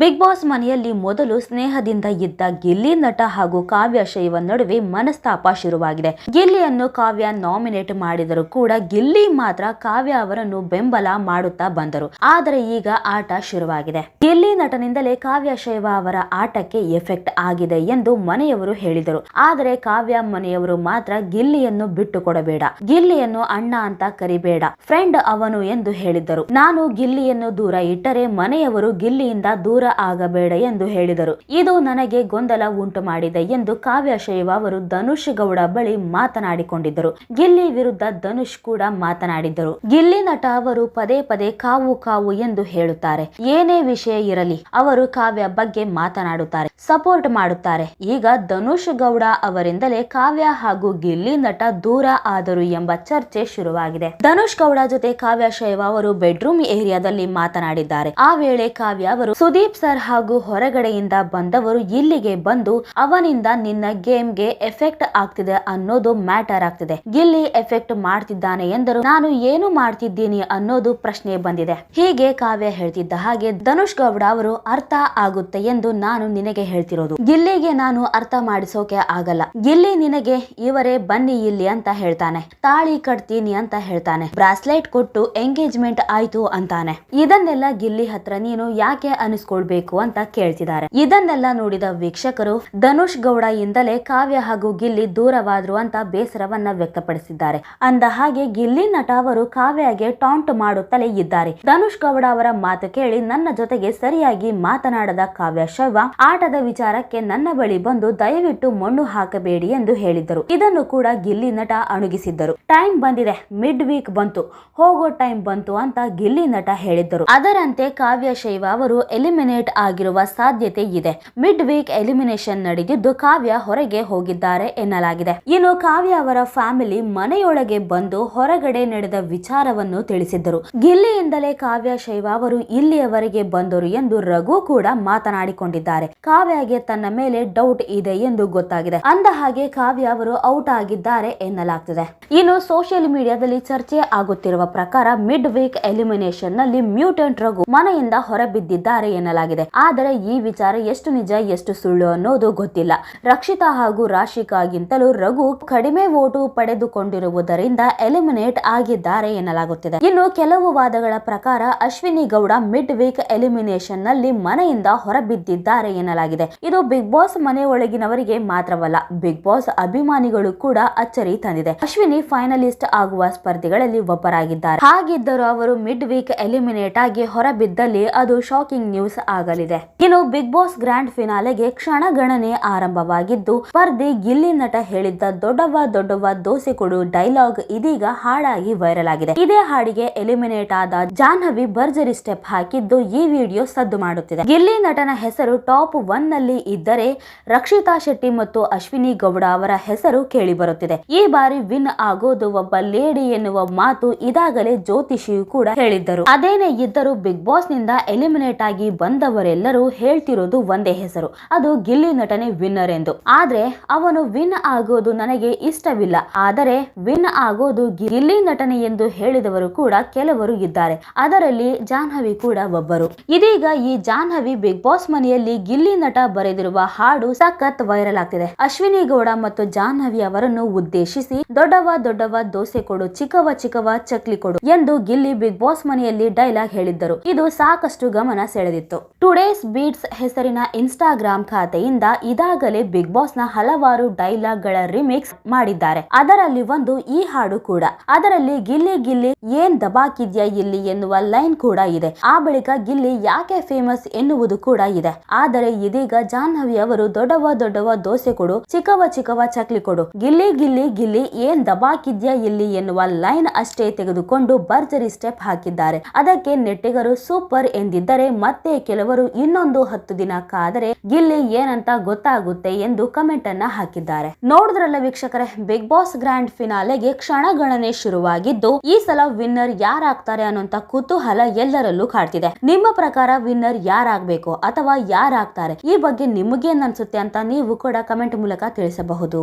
Big boss ಮನೆಯಲ್ಲಿ ಮೊದಲು ಸ್ನೇಹದಿಂದ ಇದ್ದ ಗಿಲ್ಲಿ ನಟ ಹಾಗೂ ಕಾವ್ಯ ಶೈವ ನಡುವೆ ಮನಸ್ತಾಪ ಶುರುವಾಗಿದೆ. ಗಿಲ್ಲಿಯನ್ನು ಕಾವ್ಯ ನಾಮಿನೇಟ್ ಮಾಡಿದರೂ ಕೂಡ ಗಿಲ್ಲಿ ಮಾತ್ರ ಕಾವ್ಯ ಅವರನ್ನು ಬೆಂಬಲ ಮಾಡುತ್ತಾ ಬಂದರು. ಆದರೆ ಈಗ ಆಟ ಶುರುವಾಗಿದೆ. ಗಿಲ್ಲಿ ನಟನಿಂದಲೇ ಕಾವ್ಯ ಶೈವ ಅವರ ಆಟಕ್ಕೆ ಎಫೆಕ್ಟ್ ಆಗಿದೆ ಎಂದು ಮನೆಯವರು ಹೇಳಿದರು. ಆದರೆ ಕಾವ್ಯ ಮನೆಯವರು ಮಾತ್ರ ಗಿಲ್ಲಿಯನ್ನು ಬಿಟ್ಟು ಕೊಡಬೇಡ, ಗಿಲ್ಲಿಯನ್ನು ಅಣ್ಣ ಅಂತ ಕರಿಬೇಡ, ಫ್ರೆಂಡ್ ಅವನು ಎಂದು ಹೇಳಿದ್ದರು. ನಾನು ಗಿಲ್ಲಿಯನ್ನು ದೂರ ಇಟ್ಟರೆ ಮನೆಯವರು ಗಿಲ್ಲಿಯಿಂದ ದೂರ ಆಗಬೇಡ ಎಂದು ಹೇಳಿದರು. ಇದು ನನಗೆ ಗೊಂದಲ ಉಂಟು ಮಾಡಿದೆ ಎಂದು ಕಾವ್ಯ ಶೈವ ಅವರು ಧನುಷ್ ಗೌಡ ಬಳಿ ಮಾತನಾಡಿಕೊಂಡಿದ್ದರು. ಗಿಲ್ಲಿ ವಿರುದ್ಧ ಧನುಷ್ ಕೂಡ ಮಾತನಾಡಿದ್ದರು. ಗಿಲ್ಲಿ ನಟ ಅವರು ಪದೇ ಪದೇ ಕಾವು ಕಾವು ಎಂದು ಹೇಳುತ್ತಾರೆ. ಏನೇ ವಿಷಯ ಇರಲಿ ಅವರು ಕಾವ್ಯ ಬಗ್ಗೆ ಮಾತನಾಡುತ್ತಾರೆ, ಸಪೋರ್ಟ್ ಮಾಡುತ್ತಾರೆ. ಈಗ ಧನುಷ್ ಗೌಡ ಅವರಿಂದಲೇ ಕಾವ್ಯ ಹಾಗೂ ಗಿಲ್ಲಿ ನಟ ದೂರ ಆದರು ಎಂಬ ಚರ್ಚೆ ಶುರುವಾಗಿದೆ. ಧನುಷ್ ಗೌಡ ಜೊತೆ ಕಾವ್ಯ ಶೈವ ಅವರು ಬೆಡ್ರೂಮ್ ಏರಿಯಾದಲ್ಲಿ ಮಾತನಾಡಿದ್ದಾರೆ. ಆ ವೇಳೆ ಕಾವ್ಯ ಅವರು ಸುದೀಪ್ ಸರ್ ಹಾಗೂ ಹೊರಗಡೆಯಿಂದ ಬಂದವರು ಇಲ್ಲಿಗೆ ಬಂದು ಅವನಿಂದ ನಿನ್ನ ಗೇಮ್ಗೆ ಎಫೆಕ್ಟ್ ಆಗ್ತಿದೆ ಅನ್ನೋದು ಮ್ಯಾಟರ್ ಆಗ್ತಿದೆ, ಗಿಲ್ಲಿ ಎಫೆಕ್ಟ್ ಮಾಡ್ತಿದ್ದಾನೆ ಎಂದರು. ನಾನು ಏನು ಮಾಡ್ತಿದ್ದೀನಿ ಅನ್ನೋದು ಪ್ರಶ್ನೆ ಬಂದಿದೆ. ಹೀಗೆ ಕಾವ್ಯ ಹೇಳ್ತಿದ್ದ ಹಾಗೆ ಧನುಷ್ ಗೌಡ ಅವರು ಅರ್ಥ ಆಗುತ್ತೆ ಎಂದು ನಾನು ನಿನಗೆ ಹೇಳ್ತಿರೋದು, ಗಿಲ್ಲಿಗೆ ನಾನು ಅರ್ಥ ಮಾಡಿಸೋಕೆ ಆಗಲ್ಲ. ಗಿಲ್ಲಿ ನಿನಗೆ ಇವರೇ ಬನ್ನಿ ಇಲ್ಲಿ ಅಂತ ಹೇಳ್ತಾನೆ, ತಾಳಿ ಕಟ್ತೀನಿ ಅಂತ ಹೇಳ್ತಾನೆ, ಬ್ರಾಸ್ಲೆಟ್ ಕೊಟ್ಟು ಎಂಗೇಜ್ಮೆಂಟ್ ಆಯ್ತು ಅಂತಾನೆ. ಇದನ್ನೆಲ್ಲ ಗಿಲ್ಲಿ ಹತ್ರ ನೀನು ಯಾಕೆ ಅನಿಸ್ಕೊಳ್ಬೇಕು ಅಂತ ಕೇಳ್ತಿದ್ದಾರೆ. ಇದನ್ನೆಲ್ಲ ನೋಡಿದ ವೀಕ್ಷಕರು ಧನುಷ್ ಗೌಡ ಇಂದಲೇ ಕಾವ್ಯ ಹಾಗೂ ಗಿಲ್ಲಿ ದೂರವಾದ್ರು ಅಂತ ಬೇಸರವನ್ನ ವ್ಯಕ್ತಪಡಿಸಿದ್ದಾರೆ. ಅಂದ ಹಾಗೆ ಗಿಲ್ಲಿ ನಟ ಅವರು ಕಾವ್ಯಗೆ ಟಾಂಟ್ ಮಾಡುತ್ತಲೇ ಇದ್ದಾರೆ. ಧನುಷ್ ಗೌಡ ಅವರ ಮಾತು ಕೇಳಿ ನನ್ನ ಜೊತೆಗೆ ಸರಿಯಾಗಿ ಮಾತನಾಡದ ಕಾವ್ಯ ಶೈವ ಆಟದ ವಿಚಾರಕ್ಕೆ ನನ್ನ ಬಳಿ ಬಂದು ದಯವಿಟ್ಟು ಮಣ್ಣು ಹಾಕಬೇಡಿ ಎಂದು ಹೇಳಿದ್ದರು. ಇದನ್ನು ಕೂಡ ಗಿಲ್ಲಿ ನಟ ಅಣುಗಿಸಿದ್ದರು. ಟೈಮ್ ಬಂದಿದೆ, ಮಿಡ್ ವೀಕ್ ಬಂತು, ಹೋಗೋ ಟೈಮ್ ಬಂತು ಅಂತ ಗಿಲ್ಲಿ ನಟ ಹೇಳಿದ್ದರು. ಅದರಂತೆ ಕಾವ್ಯ ಶೈವ ಅವರು ಎಲಿಮಿನೇಟ್ ಆಗಿರುವ ಸಾಧ್ಯತೆ ಇದೆ. ಮಿಡ್ ವೀಕ್ ಎಲಿಮಿನೇಷನ್ ನಡೆದಿದ್ದು ಕಾವ್ಯ ಹೊರಗೆ ಹೋಗಿದ್ದಾರೆ ಎನ್ನಲಾಗಿದೆ. ಇನ್ನು ಕಾವ್ಯ ಅವರ ಫ್ಯಾಮಿಲಿ ಮನೆಯೊಳಗೆ ಬಂದು ಹೊರಗಡೆ ನಡೆದ ವಿಚಾರವನ್ನು ತಿಳಿಸಿದ್ದರು. ಗಿಲ್ಲಿಯಿಂದಲೇ ಕಾವ್ಯ ಶೈವ ಅವರು ಇಲ್ಲಿಯವರೆಗೆ ಬಂದರು ಎಂದು ರಘು ಕೂಡ ಮಾತನಾಡಿಕೊಂಡಿದ್ದಾರೆ. ಕಾವ್ಯಗೆ ತನ್ನ ಮೇಲೆ ಡೌಟ್ ಇದೆ ಎಂದು ಗೊತ್ತಾಗಿದೆ. ಅಂದ ಹಾಗೆ ಕಾವ್ಯ ಅವರು ಔಟ್ ಆಗಿದ್ದಾರೆ ಎನ್ನಲಾಗ್ತಿದೆ. ಇನ್ನು ಸೋಷಿಯಲ್ ಮೀಡಿಯಾದಲ್ಲಿ ಚರ್ಚೆ ಆಗುತ್ತಿರುವ ಪ್ರಕಾರ ಮಿಡ್ ವೀಕ್ ಎಲಿಮಿನೇಷನ್ ನಲ್ಲಿ ಮ್ಯೂಟೆಂಟ್ ರಘು ಮನೆಯಿಂದ ಹೊರಬಿದ್ದಿದ್ದಾರೆ ಎನ್ನಲಾಗಿದೆ. ಆದರೆ ಈ ವಿಚಾರ ಎಷ್ಟು ನಿಜ ಎಷ್ಟು ಸುಳ್ಳು ಅನ್ನೋದು ಗೊತ್ತಿಲ್ಲ. ರಕ್ಷಿತಾ ಹಾಗೂ ರಾಶಿಕಾಗಿಂತಲೂ ರಘು ಕಡಿಮೆ ವೋಟು ಪಡೆದುಕೊಂಡಿರುವುದರಿಂದ ಎಲಿಮಿನೇಟ್ ಆಗಿದ್ದಾರೆ ಎನ್ನಲಾಗುತ್ತಿದೆ. ಇನ್ನು ಕೆಲವು ವಾದಗಳ ಪ್ರಕಾರ Ashwini Gowda mid weak elimination ನಲ್ಲಿ ಮನೆಯಿಂದ ಹೊರಬಿದ್ದಿದ್ದಾರೆ ಎನ್ನಲಾಗಿದೆ. ಇದು ಬಿಗ್ ಬಾಸ್ ಮನೆ ಒಳಗಿನವರಿಗೆ ಮಾತ್ರವಲ್ಲ, ಬಿಗ್ ಬಾಸ್ ಅಭಿಮಾನಿಗಳು ಕೂಡ ಅಚ್ಚರಿ ತಂದಿದೆ. ಅಶ್ವಿನಿ ಫೈನಲಿಸ್ಟ್ ಆಗುವ ಸ್ಪರ್ಧಿಗಳಲ್ಲಿ ಒಬ್ಬರಾಗಿದ್ದಾರೆ. ಹಾಗಿದ್ದರೂ ಅವರು ಮಿಡ್ ವೀಕ್ ಎಲಿಮಿನೇಟ್ ಆಗಿ ಹೊರಬಿದ್ದಲ್ಲಿ ಅದು ಶಾಕಿಂಗ್ ನ್ಯೂಸ್ ಆಗಲಿದೆ. ಇನ್ನು ಬಿಗ್ ಬಾಸ್ ಗ್ರ್ಯಾಂಡ್ ಫಿನಾಲೆಗೆ ಕ್ಷಣಗಣನೆ ಆರಂಭವಾಗಿದ್ದು ಸ್ಪರ್ಧಿ ಗಿಲ್ಲಿ ನಟ ಹೇಳಿದ್ದ ದೊಡ್ಡವ ದೊಡ್ಡವ ದೋಸೆ ಕೊಡು ಡೈಲಾಗ್ ಇದೀಗ ಹಾಡಾಗಿ ವೈರಲ್ ಆಗಿದೆ. ಇದೇ ಹಾಡಿಗೆ ಎಲಿಮಿನೇಟ್ ಆದ ಜಾಹ್ನವಿ ಭರ್ಜರಿ ಸ್ಟೆಪ್ ಹಾಕಿದ್ದು ಈ ವಿಡಿಯೋ ಸದ್ದು ಮಾಡುತ್ತಿದೆ. ಗಿಲ್ಲಿ ನಟನ ಹೆಸರು ಟಾಪ್ 1 ನಲ್ಲಿ ಇದ್ದರೆ ರಕ್ಷಿತಾ ಶೆಟ್ಟಿ ಮತ್ತು ಅಶ್ವಿನಿ ಗೌಡ ಅವರ ಹೆಸರು ಕೇಳಿ ಬರುತ್ತಿದೆ. ಈ ಬಾರಿ ವಿನ್ ಆಗೋದು ಒಬ್ಬ ಲೇಡಿ ಎನ್ನುವ ಮಾತು ಇದಾಗಲೇ ಜ್ಯೋತಿಷಿಯು ಕೂಡ ಹೇಳಿದ್ದರು. ಅದೇನೇ ಇದ್ದರೂ ಬಿಗ್ ಬಾಸ್ ನಿಂದ ಎಲಿಮಿನೇಟ್ ಆಗಿ ಬಂದವರೆಲ್ಲರೂ ಹೇಳ್ತಿರೋದು ಒಂದೇ ಹೆಸರು, ಅದು ಗಿಲ್ಲಿ ನಟನೆ ವಿನ್ನರ್ ಎಂದು. ಆದ್ರೆ ಅವನು ವಿನ್ ಆಗೋದು ನನಗೆ ಇಷ್ಟವಿಲ್ಲ, ಆದರೆ ವಿನ್ ಆಗೋದು ಗಿಲ್ಲಿ ನಟನೆ ಎಂದು ಹೇಳಿದವರು ಕೂಡ ಕೆಲವರು ಇದ್ದಾರೆ. ಅದರಲ್ಲಿ ಜಾಹ್ನವಿ ಕೂಡ ಒಬ್ಬರು. ಇದೀಗ ಈ ಜಾಹ್ನವಿ ಬಿಗ್ ಬಾಸ್ ಮನೆಯಲ್ಲಿ ಗಿಲ್ಲಿ ನಟ ಬರೆದಿರುವ ಹಾಡು ಸಖತ್ ವೈರಲ್ ಆಗ್ತಿದೆ. ಅಶ್ವಿನಿ ಗೌಡ ಮತ್ತು ಜಾಹ್ನವಿ ಅವರನ್ನು ಉದ್ದೇಶಿಸಿ ದೊಡ್ಡವ ದೊಡ್ಡವ ದೋಸೆ ಕೊಡು, ಚಿಕ್ಕವ ಚಿಕ್ಕವ ಚಕ್ಲಿ ಕೊಡು ಎಂದು ಗಿಲ್ಲಿ ಬಿಗ್ ಬಾಸ್ ಮನೆಯಲ್ಲಿ ಡೈಲಾಗ್ ಹೇಳಿದ್ದರು. ಇದು ಸಾಕಷ್ಟು ಗಮನ ಸೆಳೆದಿತ್ತು. ಟುಡೇಸ್ ಬೀಟ್ಸ್ ಹೆಸರಿನ ಇನ್ಸ್ಟಾಗ್ರಾಮ್ ಖಾತೆಯಿಂದ ಇದಾಗಲೇ ಬಿಗ್ ಬಾಸ್ ನ ಹಲವಾರು ಡೈಲಾಗ್ ಗಳ ರಿಮಿಕ್ಸ್ ಮಾಡಿದ್ದಾರೆ. ಅದರಲ್ಲಿ ಒಂದು ಈ ಹಾಡು ಕೂಡ. ಅದರಲ್ಲಿ ಗಿಲ್ಲಿ ಗಿಲ್ಲಿ ಏನ್ ದಬಾಕಿದ್ಯಾ ಇಲ್ಲಿ ಎನ್ನುವ ಲೈನ್ ಕೂಡ ಇದೆ. ಆ ಬಳಿಕ ಗಿಲ್ಲಿ ಯಾಕೆ ಫೇಮಸ್ ಎನ್ನುವುದು ಕೂಡ ಇದೆ. ಆದರೆ ಇದೀಗ ಜಾಹ್ನವಿ ಅವರು ದೊಡ್ಡವ ದೊಡ್ಡವ ದೋಸೆ ಕೊಡು, ಚಿಕ್ಕವ ಚಿಕ್ಕವ ಚಕ್ಲಿ ಕೊಡು, ಗಿಲ್ಲಿ ಗಿಲ್ಲಿ ಗಿಲ್ಲಿ ಏನ್ ದಬಾಕಿದ್ಯಾ ಇಲ್ಲಿ ಎನ್ನುವ ಲೈನ್ ಅಷ್ಟೇ ತೆಗೆದುಕೊಂಡು ಭರ್ಜರಿ ಸ್ಟೆಪ್ ಹಾಕಿದ್ದಾರೆ. ಅದಕ್ಕೆ ನೆಟ್ಟಿಗರು ಸೂಪರ್ ಎಂದಿದ್ದರೆ ಮತ್ತೆ ಕೆಲವರು ಇನ್ನೊಂದು 10 ದಿನ ಕಾದರೆ ಗಿಲ್ಲಿ ಏನಂತ ಗೊತ್ತಾಗುತ್ತೆ ಎಂದು ಕಮೆಂಟ್ ಅನ್ನ ಹಾಕಿದ್ದಾರೆ. ನೋಡಿದ್ರಲ್ಲ ವೀಕ್ಷಕರೇ, ಬಿಗ್ ಬಾಸ್ ಗ್ರ್ಯಾಂಡ್ ಫಿನಾಲೆಗೆ ಕ್ಷಣಗಣನೆ ಶುರುವಾಗಿದ್ದು ಈ ಸಲ ವಿನ್ನರ್ ಯಾರಾಗ್ತಾರೆ ಅನ್ನೋಂತ ಕುತೂಹಲ ಎಲ್ಲರಲ್ಲೂ ಕಾಡ್ತಿದೆ. ನಿಮ್ಮ ಪ್ರಕಾರ ವಿನ್ನರ್ ಯಾರಾಗಬೇಕು ಅಥವಾ ಯಾರಾಗ್ತಾರೆ, ಈ ಬಗ್ಗೆ ನಿಮಗೇನ್ ಅನ್ಸುತ್ತೆ ಅಂತ ನೀವು ಕೂಡ ಕಮೆಂಟ್ ಮೂಲಕ ತಿಳಿಸಬಹುದು.